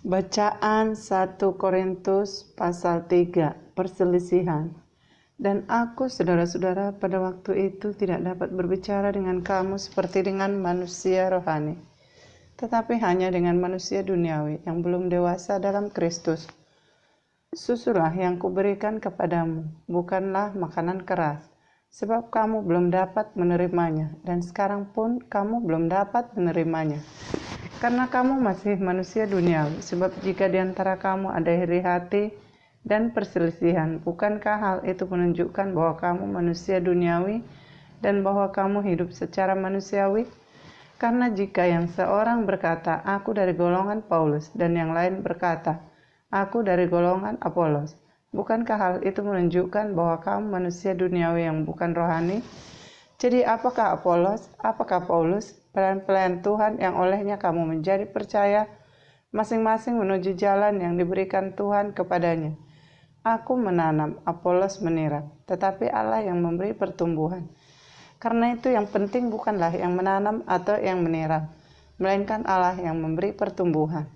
Bacaan 1 Korintus pasal 3, perselisihan. Dan aku, saudara-saudara, pada waktu itu tidak dapat berbicara dengan kamu seperti dengan manusia rohani, tetapi hanya dengan manusia duniawi yang belum dewasa dalam Kristus. Susulah yang kuberikan kepadamu, bukanlah makanan keras, sebab kamu belum dapat menerimanya, dan sekarang pun kamu belum dapat menerimanya. Karena kamu masih manusia duniawi, sebab jika di antara kamu ada iri hati dan perselisihan, bukankah hal itu menunjukkan bahwa kamu manusia duniawi dan bahwa kamu hidup secara manusiawi? Karena jika yang seorang berkata, aku dari golongan Paulus, dan yang lain berkata, aku dari golongan Apolos, bukankah hal itu menunjukkan bahwa kamu manusia duniawi yang bukan rohani? Jadi apakah Apolos, apakah Paulus, pelayan-pelayan Tuhan yang olehnya kamu menjadi percaya, masing-masing menuju jalan yang diberikan Tuhan kepadanya. Aku menanam, Apolos menyiram, tetapi Allah yang memberi pertumbuhan. Karena itu yang penting bukanlah yang menanam atau yang menyiram, melainkan Allah yang memberi pertumbuhan.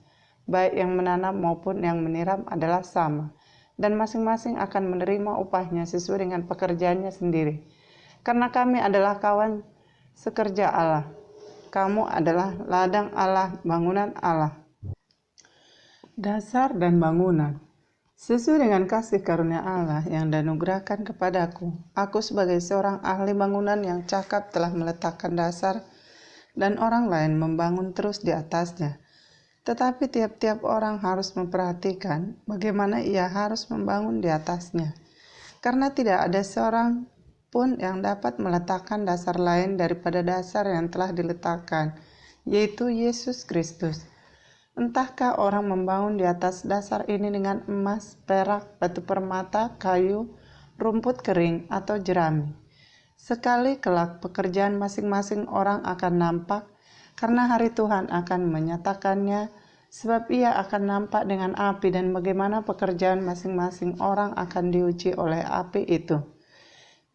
Baik yang menanam maupun yang menyiram adalah sama, dan masing-masing akan menerima upahnya sesuai dengan pekerjaannya sendiri. Karena kami adalah kawan sekerja Allah. Kamu adalah ladang Allah, bangunan Allah. Dasar dan bangunan. Sesuai dengan kasih karunia Allah yang dianugerahkan kepadaku, aku sebagai seorang ahli bangunan yang cakap telah meletakkan dasar dan orang lain membangun terus di atasnya. Tetapi tiap-tiap orang harus memperhatikan bagaimana ia harus membangun di atasnya. Karena tidak ada seorang pun yang dapat meletakkan dasar lain daripada dasar yang telah diletakkan, yaitu Yesus Kristus. Entahkah orang membangun di atas dasar ini dengan emas, perak, batu permata, kayu, rumput kering, atau jerami. Sekali kelak pekerjaan masing-masing orang akan nampak, karena hari Tuhan akan menyatakannya, sebab ia akan nampak dengan api dan bagaimana pekerjaan masing-masing orang akan diuji oleh api itu.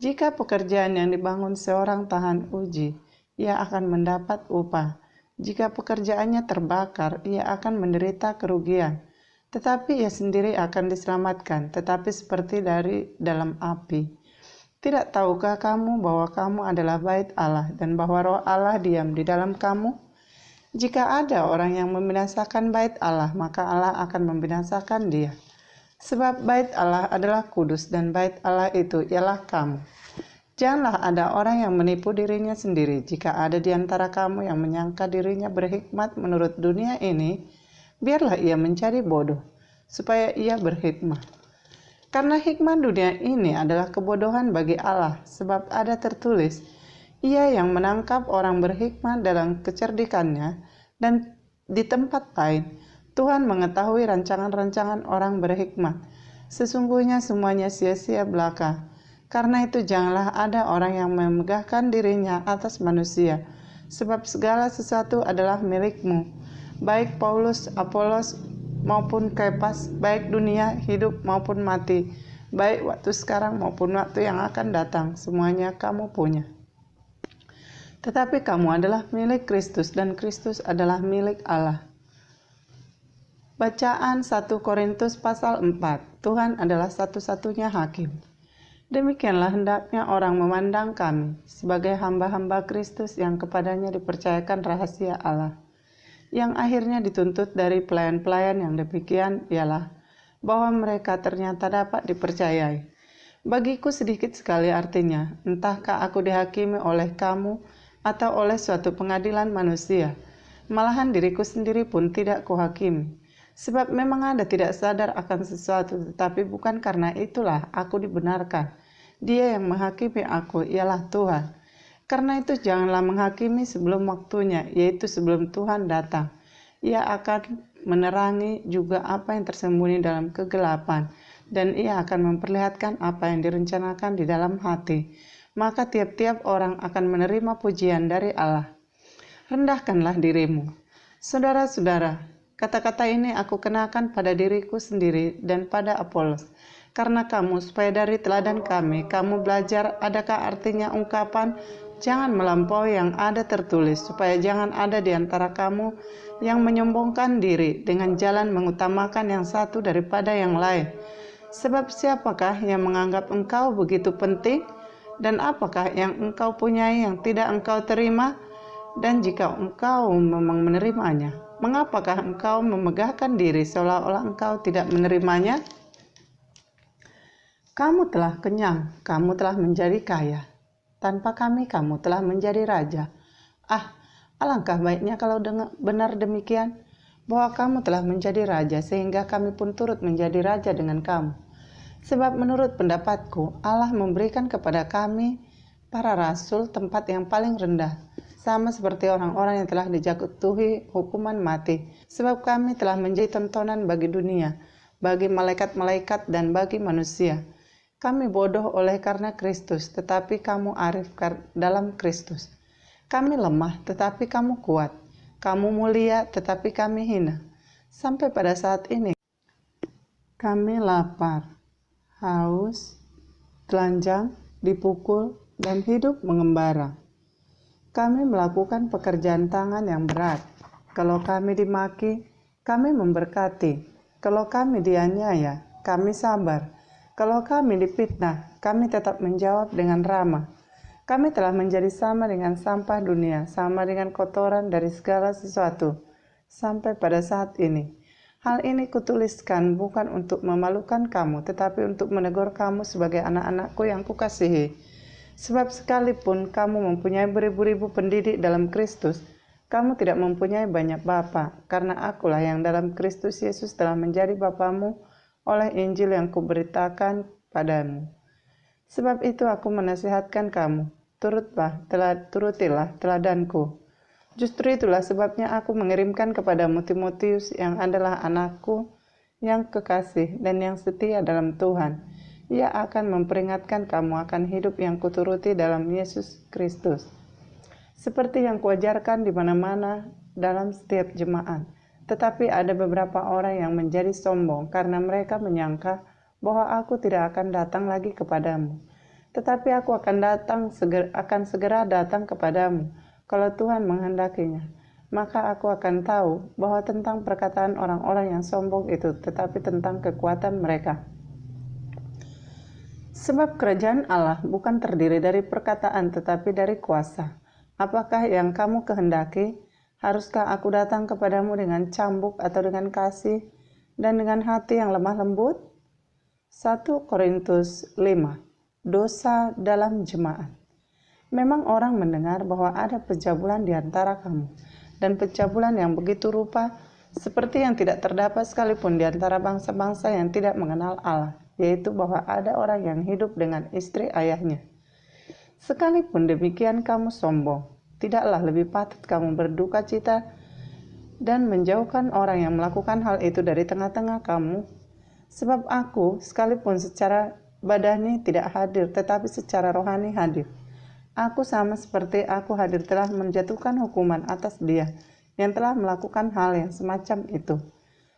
Jika pekerjaan yang dibangun seorang tahan uji, ia akan mendapat upah. Jika pekerjaannya terbakar, ia akan menderita kerugian. Tetapi ia sendiri akan diselamatkan, tetapi seperti dari dalam api. Tidak tahukah kamu bahwa kamu adalah bait Allah dan bahwa roh Allah diam di dalam kamu? Jika ada orang yang membinasakan bait Allah, maka Allah akan membinasakan dia. Sebab bait Allah adalah kudus dan bait Allah itu ialah kamu. Janganlah ada orang yang menipu dirinya sendiri. Jika ada di antara kamu yang menyangka dirinya berhikmat menurut dunia ini, biarlah ia menjadi bodoh, supaya ia berhikmat. Karena hikmat dunia ini adalah kebodohan bagi Allah, sebab ada tertulis, ia yang menangkap orang berhikmat dalam kecerdikannya, dan di tempat lain, Tuhan mengetahui rancangan-rancangan orang berhikmat. Sesungguhnya semuanya sia-sia belaka. Karena itu janganlah ada orang yang memegahkan dirinya atas manusia, sebab segala sesuatu adalah milikmu, baik Paulus, Apolos, maupun Kepas, baik dunia hidup maupun mati, baik waktu sekarang maupun waktu yang akan datang, semuanya kamu punya. Tetapi kamu adalah milik Kristus dan Kristus adalah milik Allah. Bacaan 1 Korintus pasal 4. Tuhan adalah satu-satunya hakim. Demikianlah hendaknya orang memandang kami sebagai hamba-hamba Kristus yang kepadanya dipercayakan rahasia Allah. Yang akhirnya dituntut dari pelayan-pelayan yang demikian ialah bahwa mereka ternyata dapat dipercayai. Bagiku sedikit sekali artinya, entahkah aku dihakimi oleh kamu atau oleh suatu pengadilan manusia. Malahan diriku sendiri pun tidak kuhakimi. Sebab memang ada tidak sadar akan sesuatu, tetapi bukan karena itulah aku dibenarkan. Dia yang menghakimi aku ialah Tuhan. Karena itu janganlah menghakimi sebelum waktunya, yaitu sebelum Tuhan datang. Ia akan menerangi juga apa yang tersembunyi dalam kegelapan, dan ia akan memperlihatkan apa yang direncanakan di dalam hati. Maka tiap-tiap orang akan menerima pujian dari Allah. Rendahkanlah dirimu. Saudara-saudara, kata-kata ini aku kenakan pada diriku sendiri dan pada Apolos. Karena kamu, supaya dari teladan kami, kamu belajar adakah artinya ungkapan Jangan melampaui yang ada tertulis, supaya jangan ada di antara kamu yang menyombongkan diri dengan jalan mengutamakan yang satu daripada yang lain. Sebab siapakah yang menganggap engkau begitu penting? Dan apakah yang engkau punyai yang tidak engkau terima? Dan jika engkau memang menerimanya, mengapakah engkau memegahkan diri seolah-olah engkau tidak menerimanya? Kamu telah kenyang, kamu telah menjadi kaya. Tanpa kami, kamu telah menjadi raja. Alangkah baiknya kalau benar demikian, bahwa kamu telah menjadi raja, sehingga kami pun turut menjadi raja dengan kamu. Sebab menurut pendapatku, Allah memberikan kepada kami, para rasul, tempat yang paling rendah, sama seperti orang-orang yang telah dijatuhi hukuman mati. Sebab kami telah menjadi tontonan bagi dunia, bagi malaikat-malaikat dan bagi manusia. Kami bodoh oleh karena Kristus, tetapi kamu arif dalam Kristus. Kami lemah, tetapi kamu kuat. Kamu mulia, tetapi kami hina. Sampai pada saat ini, kami lapar, haus, telanjang, dipukul, dan hidup mengembara. Kami melakukan pekerjaan tangan yang berat. Kalau kami dimaki, kami memberkati. Kalau kami dianiaya, kami sabar. Kalau kami difitnah, kami tetap menjawab dengan ramah. Kami telah menjadi sama dengan sampah dunia, sama dengan kotoran dari segala sesuatu, sampai pada saat ini. Hal ini kutuliskan bukan untuk memalukan kamu, tetapi untuk menegur kamu sebagai anak-anakku yang kukasihi. Sebab sekalipun kamu mempunyai beribu-ribu pendidik dalam Kristus, kamu tidak mempunyai banyak bapa, karena akulah yang dalam Kristus Yesus telah menjadi bapamu oleh Injil yang kuberitakan padamu. Sebab itu aku menasihatkan kamu, turutilah teladanku. Justru itulah sebabnya aku mengirimkan kepadamu Timotius yang adalah anakku yang kekasih dan yang setia dalam Tuhan. Ia akan memperingatkan kamu akan hidup yang kuturuti dalam Yesus Kristus, seperti yang kuajarkan di mana-mana dalam setiap jemaat. Tetapi ada beberapa orang yang menjadi sombong karena mereka menyangka bahwa aku tidak akan datang lagi kepadamu. Tetapi aku akan segera datang kepadamu kalau Tuhan menghendakinya. Maka aku akan tahu bahwa tentang perkataan orang-orang yang sombong itu, tetapi tentang kekuatan mereka. Sebab kerajaan Allah bukan terdiri dari perkataan tetapi dari kuasa. Apakah yang kamu kehendaki? Haruskah aku datang kepadamu dengan cambuk atau dengan kasih dan dengan hati yang lemah lembut? 1 Korintus 5. Dosa dalam jemaat. Memang orang mendengar bahwa ada pencabulan di antara kamu, dan pencabulan yang begitu rupa seperti yang tidak terdapat sekalipun di antara bangsa-bangsa yang tidak mengenal Allah, yaitu bahwa ada orang yang hidup dengan istri ayahnya. Sekalipun demikian kamu sombong. Tidaklah lebih patut kamu berduka cita dan menjauhkan orang yang melakukan hal itu dari tengah-tengah kamu? Sebab aku, sekalipun secara badani tidak hadir, tetapi secara rohani hadir. Aku sama seperti aku hadir telah menjatuhkan hukuman atas dia yang telah melakukan hal yang semacam itu.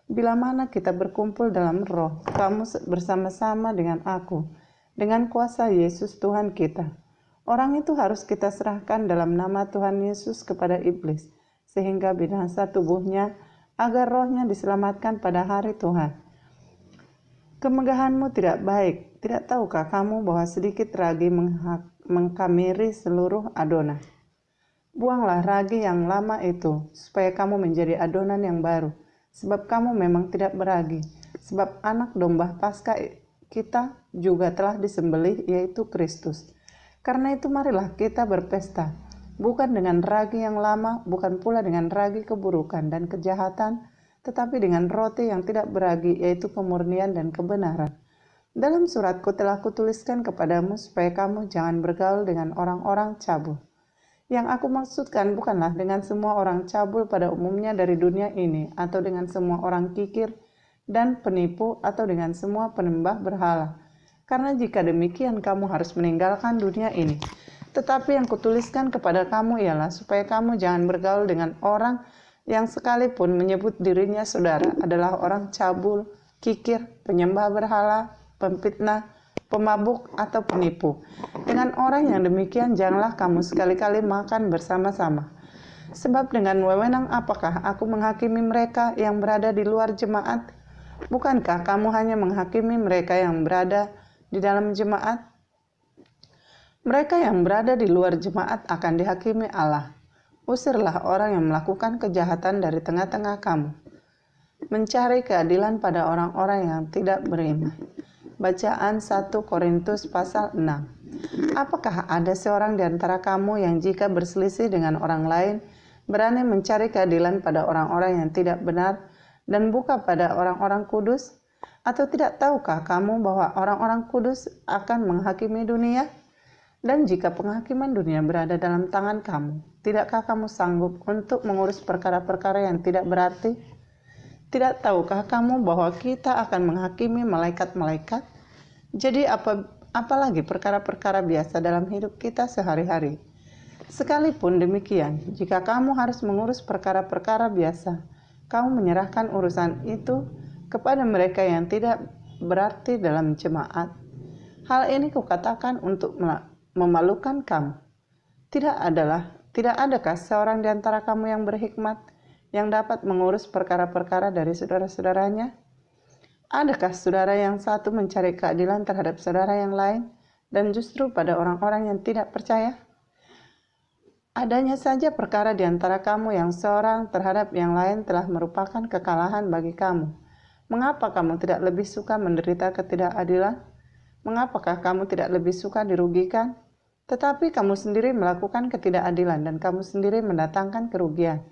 Bila mana kita berkumpul dalam roh, kamu bersama-sama dengan aku, dengan kuasa Yesus Tuhan kita. Orang itu harus kita serahkan dalam nama Tuhan Yesus kepada iblis, sehingga binasa tubuhnya, agar rohnya diselamatkan pada hari Tuhan. Kemegahanmu tidak baik. Tidak tahukah kamu bahwa sedikit ragi mengkamiri seluruh adonan? Buanglah ragi yang lama itu, supaya kamu menjadi adonan yang baru. Sebab kamu memang tidak beragi. Sebab anak domba Paskah kita juga telah disembelih, yaitu Kristus. Karena itu marilah kita berpesta, bukan dengan ragi yang lama, bukan pula dengan ragi keburukan dan kejahatan, tetapi dengan roti yang tidak beragi, yaitu kemurnian dan kebenaran. Dalam suratku telah kutuliskan kepadamu supaya kamu jangan bergaul dengan orang-orang cabul. Yang aku maksudkan bukanlah dengan semua orang cabul pada umumnya dari dunia ini, atau dengan semua orang kikir dan penipu, atau dengan semua penyembah berhala. Karena jika demikian kamu harus meninggalkan dunia ini. Tetapi yang kutuliskan kepada kamu ialah supaya kamu jangan bergaul dengan orang yang sekalipun menyebut dirinya saudara adalah orang cabul, kikir, penyembah berhala, pemfitnah, pemabuk, atau penipu. Dengan orang yang demikian janganlah kamu sekali-kali makan bersama-sama. Sebab dengan wewenang apakah aku menghakimi mereka yang berada di luar jemaat? Bukankah kamu hanya menghakimi mereka yang berada di dalam jemaat? Mereka yang berada di luar jemaat akan dihakimi Allah. Usirlah orang yang melakukan kejahatan dari tengah-tengah kamu. Mencari keadilan pada orang-orang yang tidak beriman. Bacaan 1 Korintus pasal 6. Apakah ada seorang di antara kamu yang jika berselisih dengan orang lain, berani mencari keadilan pada orang-orang yang tidak benar dan bukan pada orang-orang kudus? Atau tidak tahukah kamu bahwa orang-orang kudus akan menghakimi dunia? Dan jika penghakiman dunia berada dalam tangan kamu, tidakkah kamu sanggup untuk mengurus perkara-perkara yang tidak berarti? Tidak tahukah kamu bahwa kita akan menghakimi malaikat-malaikat? Jadi apalagi perkara-perkara biasa dalam hidup kita sehari-hari. Sekalipun demikian, jika kamu harus mengurus perkara-perkara biasa, kamu menyerahkan urusan itu kepada mereka yang tidak berarti dalam jemaat. Hal ini kukatakan untuk memalukan kamu. Tidak adakah seorang di antara kamu yang berhikmat yang dapat mengurus perkara-perkara dari saudara-saudaranya? Adakah saudara yang satu mencari keadilan terhadap saudara yang lain dan justru pada orang-orang yang tidak percaya? Adanya saja perkara di antara kamu yang seorang terhadap yang lain telah merupakan kekalahan bagi kamu. Mengapa kamu tidak lebih suka menderita ketidakadilan? Mengapakah kamu tidak lebih suka dirugikan? Tetapi kamu sendiri melakukan ketidakadilan dan kamu sendiri mendatangkan kerugian.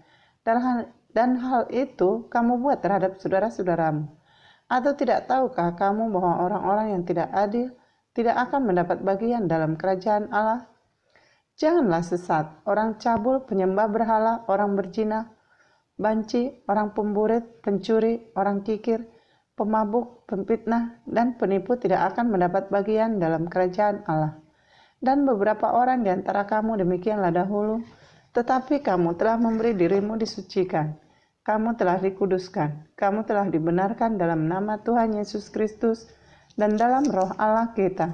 Dan hal itu kamu buat terhadap saudara-saudaramu. Atau tidak tahukah kamu bahwa orang-orang yang tidak adil tidak akan mendapat bagian dalam kerajaan Allah? Janganlah sesat, orang cabul, penyembah berhala, orang berzina, banci, orang pemburit, pencuri, orang kikir, pemabuk, pemfitnah, dan penipu tidak akan mendapat bagian dalam kerajaan Allah. Dan beberapa orang di antara kamu demikianlah dahulu, tetapi kamu telah memberi dirimu disucikan. Kamu telah dikuduskan, kamu telah dibenarkan dalam nama Tuhan Yesus Kristus dan dalam roh Allah kita.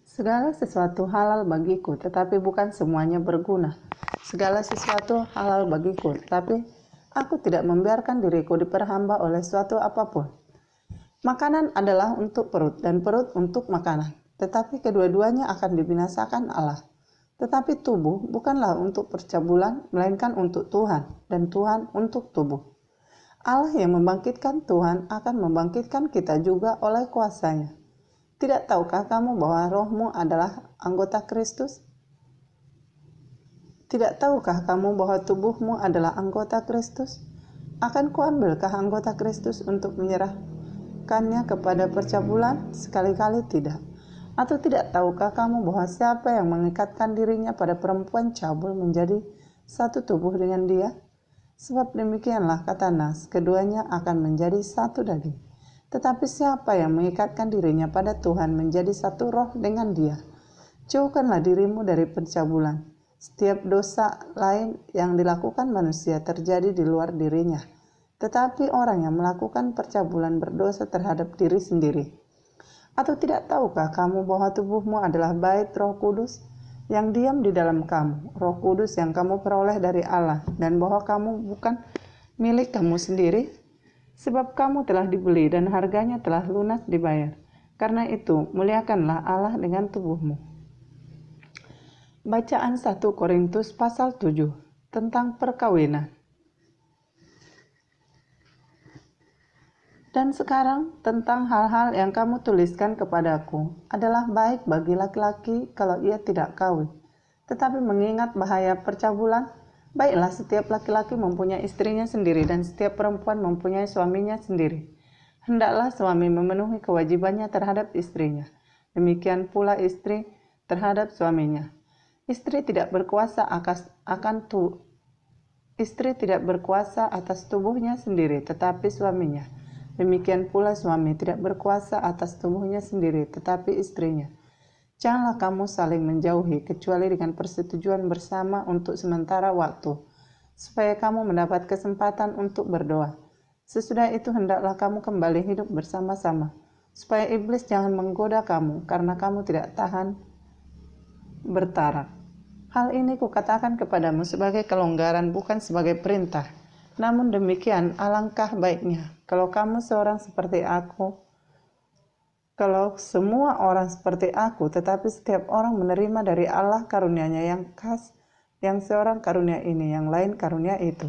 Segala sesuatu halal bagiku, tetapi bukan semuanya berguna. Segala sesuatu halal bagiku, tetapi aku tidak membiarkan diriku diperhamba oleh suatu apapun. Makanan adalah untuk perut dan perut untuk makanan, tetapi kedua-duanya akan dibinasakan Allah. Tetapi tubuh bukanlah untuk percabulan, melainkan untuk Tuhan, dan Tuhan untuk tubuh. Allah yang membangkitkan Tuhan akan membangkitkan kita juga oleh kuasa-Nya. Tidak tahukah kamu bahwa rohmu adalah anggota Kristus? Tidak tahukah kamu bahwa tubuhmu adalah anggota Kristus? Akan kuambilkah anggota Kristus untuk menyerahkannya kepada percabulan? Sekali-kali tidak. Atau tidak tahukah kamu bahwa siapa yang mengikatkan dirinya pada perempuan cabul menjadi satu tubuh dengan dia? Sebab demikianlah kata Nas, keduanya akan menjadi satu daging. Tetapi siapa yang mengikatkan dirinya pada Tuhan menjadi satu roh dengan dia? Jauhkanlah dirimu dari pencabulan. Setiap dosa lain yang dilakukan manusia terjadi di luar dirinya. Tetapi orang yang melakukan percabulan berdosa terhadap diri sendiri. Atau tidak tahukah kamu bahwa tubuhmu adalah bait Roh Kudus yang diam di dalam kamu, Roh Kudus yang kamu peroleh dari Allah, dan bahwa kamu bukan milik kamu sendiri? Sebab kamu telah dibeli dan harganya telah lunas dibayar. Karena itu, muliakanlah Allah dengan tubuhmu. Bacaan 1 Korintus pasal 7 tentang perkawinan. Dan sekarang tentang hal-hal yang kamu tuliskan kepadaku adalah baik bagi laki-laki kalau ia tidak kawin. Tetapi mengingat bahaya percabulan, baiklah setiap laki-laki mempunyai istrinya sendiri dan setiap perempuan mempunyai suaminya sendiri. Hendaklah suami memenuhi kewajibannya terhadap istrinya. Demikian pula istri terhadap suaminya. Istri tidak berkuasa atas tubuhnya sendiri, tetapi suaminya. Demikian pula suami tidak berkuasa atas tubuhnya sendiri, tetapi istrinya. Janganlah kamu saling menjauhi, kecuali dengan persetujuan bersama untuk sementara waktu, supaya kamu mendapat kesempatan untuk berdoa. Sesudah itu hendaklah kamu kembali hidup bersama-sama, supaya iblis jangan menggoda kamu karena kamu tidak tahan bertarak. Hal ini kukatakan kepadamu sebagai kelonggaran, bukan sebagai perintah. Namun demikian, alangkah baiknya kalau kamu seorang seperti aku, kalau semua orang seperti aku, tetapi setiap orang menerima dari Allah karunia-Nya yang khas, yang seorang karunia ini, yang lain karunia itu.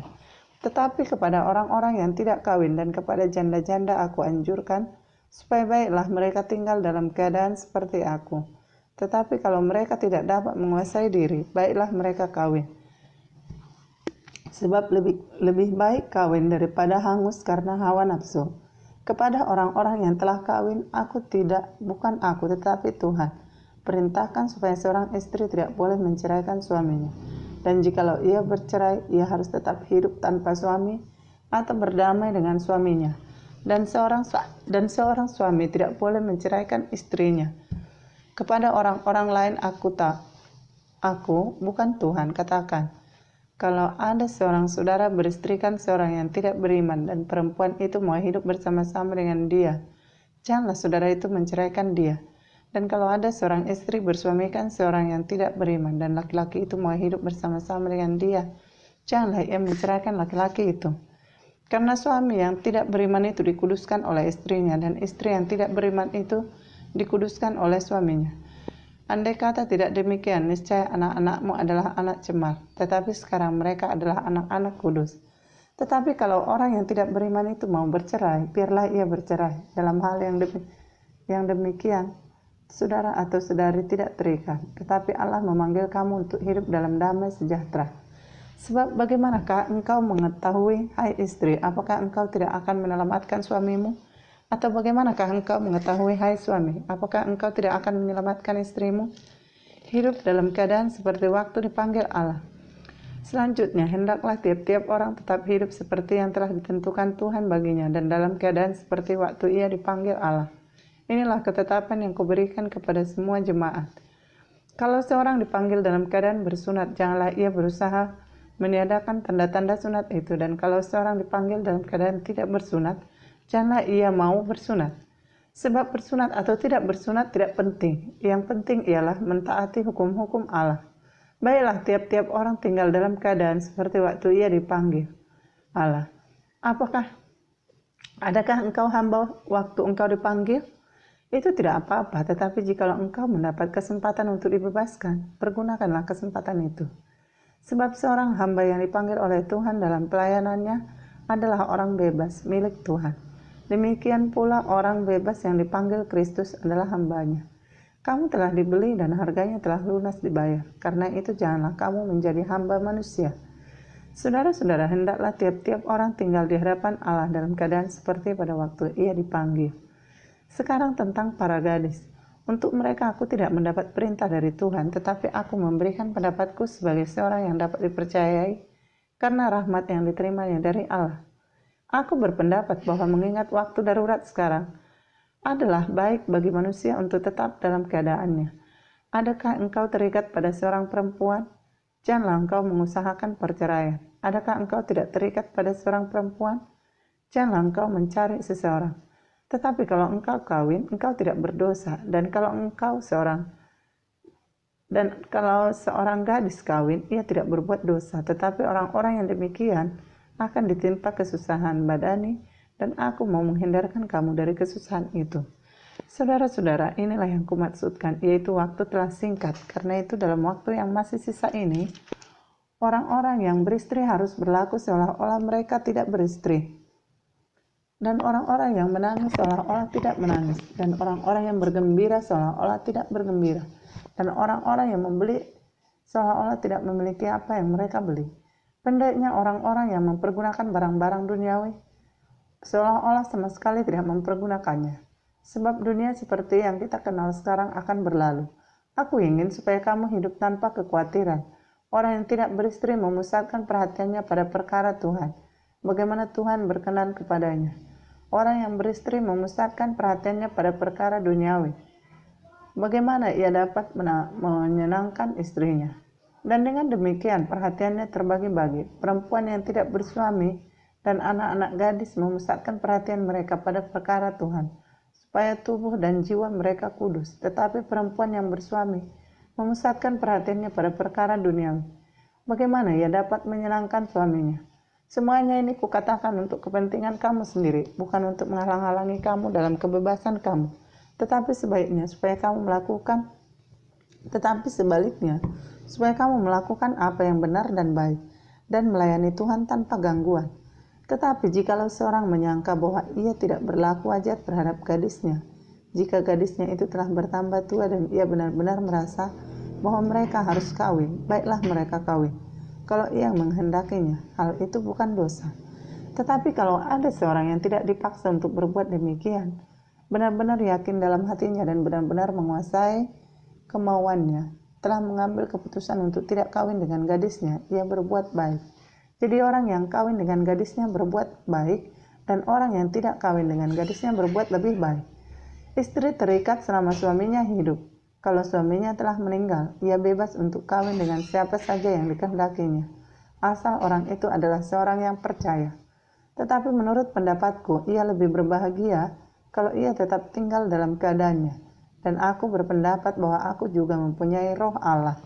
Tetapi kepada orang-orang yang tidak kawin dan kepada janda-janda aku anjurkan, supaya baiklah mereka tinggal dalam keadaan seperti aku. Tetapi kalau mereka tidak dapat menguasai diri, baiklah mereka kawin. Sebab lebih baik kawin daripada hangus karena hawa nafsu. Kepada orang-orang yang telah kawin, bukan aku tetapi Tuhan, perintahkan supaya seorang istri tidak boleh menceraikan suaminya. Dan jikalau ia bercerai, ia harus tetap hidup tanpa suami atau berdamai dengan suaminya. Dan seorang suami tidak boleh menceraikan istrinya. Kepada orang-orang lain aku bukan Tuhan, katakan, kalau ada seorang saudara beristrikan seorang yang tidak beriman dan perempuan itu mau hidup bersama-sama dengan dia, janganlah saudara itu menceraikan dia. Dan kalau ada seorang istri bersuamikan seorang yang tidak beriman dan laki-laki itu mau hidup bersama-sama dengan dia, janganlah ia menceraikan laki-laki itu. Karena suami yang tidak beriman itu dikuduskan oleh istrinya, dan istri yang tidak beriman itu dikuduskan oleh suaminya. Andai kata tidak demikian, niscaya anak-anakmu adalah anak cemar, tetapi sekarang mereka adalah anak-anak kudus. Tetapi kalau orang yang tidak beriman itu mau bercerai, biarlah ia bercerai. Dalam hal yang demikian, saudara atau saudari tidak terikat, tetapi Allah memanggil kamu untuk hidup dalam damai sejahtera. Sebab bagaimanakah engkau mengetahui, hai istri, apakah engkau tidak akan menyelamatkan suamimu? Atau bagaimanakah engkau mengetahui, hai suami, apakah engkau tidak akan menyelamatkan istrimu? Hidup dalam keadaan seperti waktu dipanggil Allah. Selanjutnya, hendaklah tiap-tiap orang tetap hidup seperti yang telah ditentukan Tuhan baginya, dan dalam keadaan seperti waktu ia dipanggil Allah. Inilah ketetapan yang kuberikan kepada semua jemaat. Kalau seorang dipanggil dalam keadaan bersunat, janganlah ia berusaha meniadakan tanda-tanda sunat itu. Dan kalau seorang dipanggil dalam keadaan tidak bersunat, janganlah ia mau bersunat. Sebab bersunat atau tidak bersunat tidak penting. Yang penting ialah mentaati hukum-hukum Allah. Baiklah tiap-tiap orang tinggal dalam keadaan seperti waktu ia dipanggil Allah. Adakah engkau hamba waktu engkau dipanggil? Itu tidak apa-apa, tetapi jikalau engkau mendapat kesempatan untuk dibebaskan, pergunakanlah kesempatan itu. Sebab seorang hamba yang dipanggil oleh Tuhan dalam pelayanannya adalah orang bebas, milik Tuhan. Demikian pula orang bebas yang dipanggil Kristus adalah hambanya. Kamu telah dibeli dan harganya telah lunas dibayar. Karena itu janganlah kamu menjadi hamba manusia. Saudara-saudara, hendaklah tiap-tiap orang tinggal di hadapan Allah dalam keadaan seperti pada waktu ia dipanggil. Sekarang tentang para gadis. Untuk mereka aku tidak mendapat perintah dari Tuhan, tetapi aku memberikan pendapatku sebagai seorang yang dapat dipercayai karena rahmat yang diterimanya dari Allah. Aku berpendapat bahwa mengingat waktu darurat sekarang adalah baik bagi manusia untuk tetap dalam keadaannya. Adakah engkau terikat pada seorang perempuan? Janganlah engkau mengusahakan perceraian. Adakah engkau tidak terikat pada seorang perempuan? Janganlah engkau mencari seseorang. Tetapi kalau engkau kawin, engkau tidak berdosa. Dan kalau seorang gadis kawin, ia tidak berbuat dosa. Tetapi orang-orang yang demikian akan ditimpa kesusahan badani, dan aku mau menghindarkan kamu dari kesusahan itu. Saudara-saudara, inilah yang kumaksudkan, yaitu waktu telah singkat. Karena itu dalam waktu yang masih sisa ini, orang-orang yang beristri harus berlaku seolah-olah mereka tidak beristri. Dan orang-orang yang menangis seolah-olah tidak menangis. Dan orang-orang yang bergembira seolah-olah tidak bergembira. Dan orang-orang yang membeli seolah-olah tidak memiliki apa yang mereka beli. Pendeknya orang-orang yang mempergunakan barang-barang duniawi seolah-olah sama sekali tidak mempergunakannya. Sebab dunia seperti yang kita kenal sekarang akan berlalu. Aku ingin supaya kamu hidup tanpa kekhawatiran. Orang yang tidak beristri memusatkan perhatiannya pada perkara Tuhan, bagaimana Tuhan berkenan kepadanya. Orang yang beristri memusatkan perhatiannya pada perkara duniawi, bagaimana ia dapat menyenangkan istrinya. Dan dengan demikian perhatiannya terbagi-bagi. Perempuan yang tidak bersuami dan anak-anak gadis memusatkan perhatian mereka pada perkara Tuhan, supaya tubuh dan jiwa mereka kudus. Tetapi perempuan yang bersuami memusatkan perhatiannya pada perkara duniawi. Bagaimana ia dapat menyenangkan suaminya? Semuanya ini kukatakan untuk kepentingan kamu sendiri, bukan untuk menghalang-halangi kamu dalam kebebasan kamu, sebaliknya, supaya kamu melakukan apa yang benar dan baik, dan melayani Tuhan tanpa gangguan. Tetapi jikalau seorang menyangka bahwa ia tidak berlaku wajar terhadap gadisnya, jika gadisnya itu telah bertambah tua dan ia benar-benar merasa bahwa mereka harus kawin, baiklah mereka kawin. Kalau ia menghendakinya, hal itu bukan dosa. Tetapi kalau ada seorang yang tidak dipaksa untuk berbuat demikian, benar-benar yakin dalam hatinya dan benar-benar menguasai kemauannya, telah mengambil keputusan untuk tidak kawin dengan gadisnya, ia berbuat baik. Jadi orang yang kawin dengan gadisnya berbuat baik, dan orang yang tidak kawin dengan gadisnya berbuat lebih baik. Istri terikat selama suaminya hidup. Kalau suaminya telah meninggal, ia bebas untuk kawin dengan siapa saja yang dikehendakinya, asal orang itu adalah seorang yang percaya. Tetapi menurut pendapatku, ia lebih berbahagia kalau ia tetap tinggal dalam keadaannya. Dan aku berpendapat bahwa aku juga mempunyai roh Allah.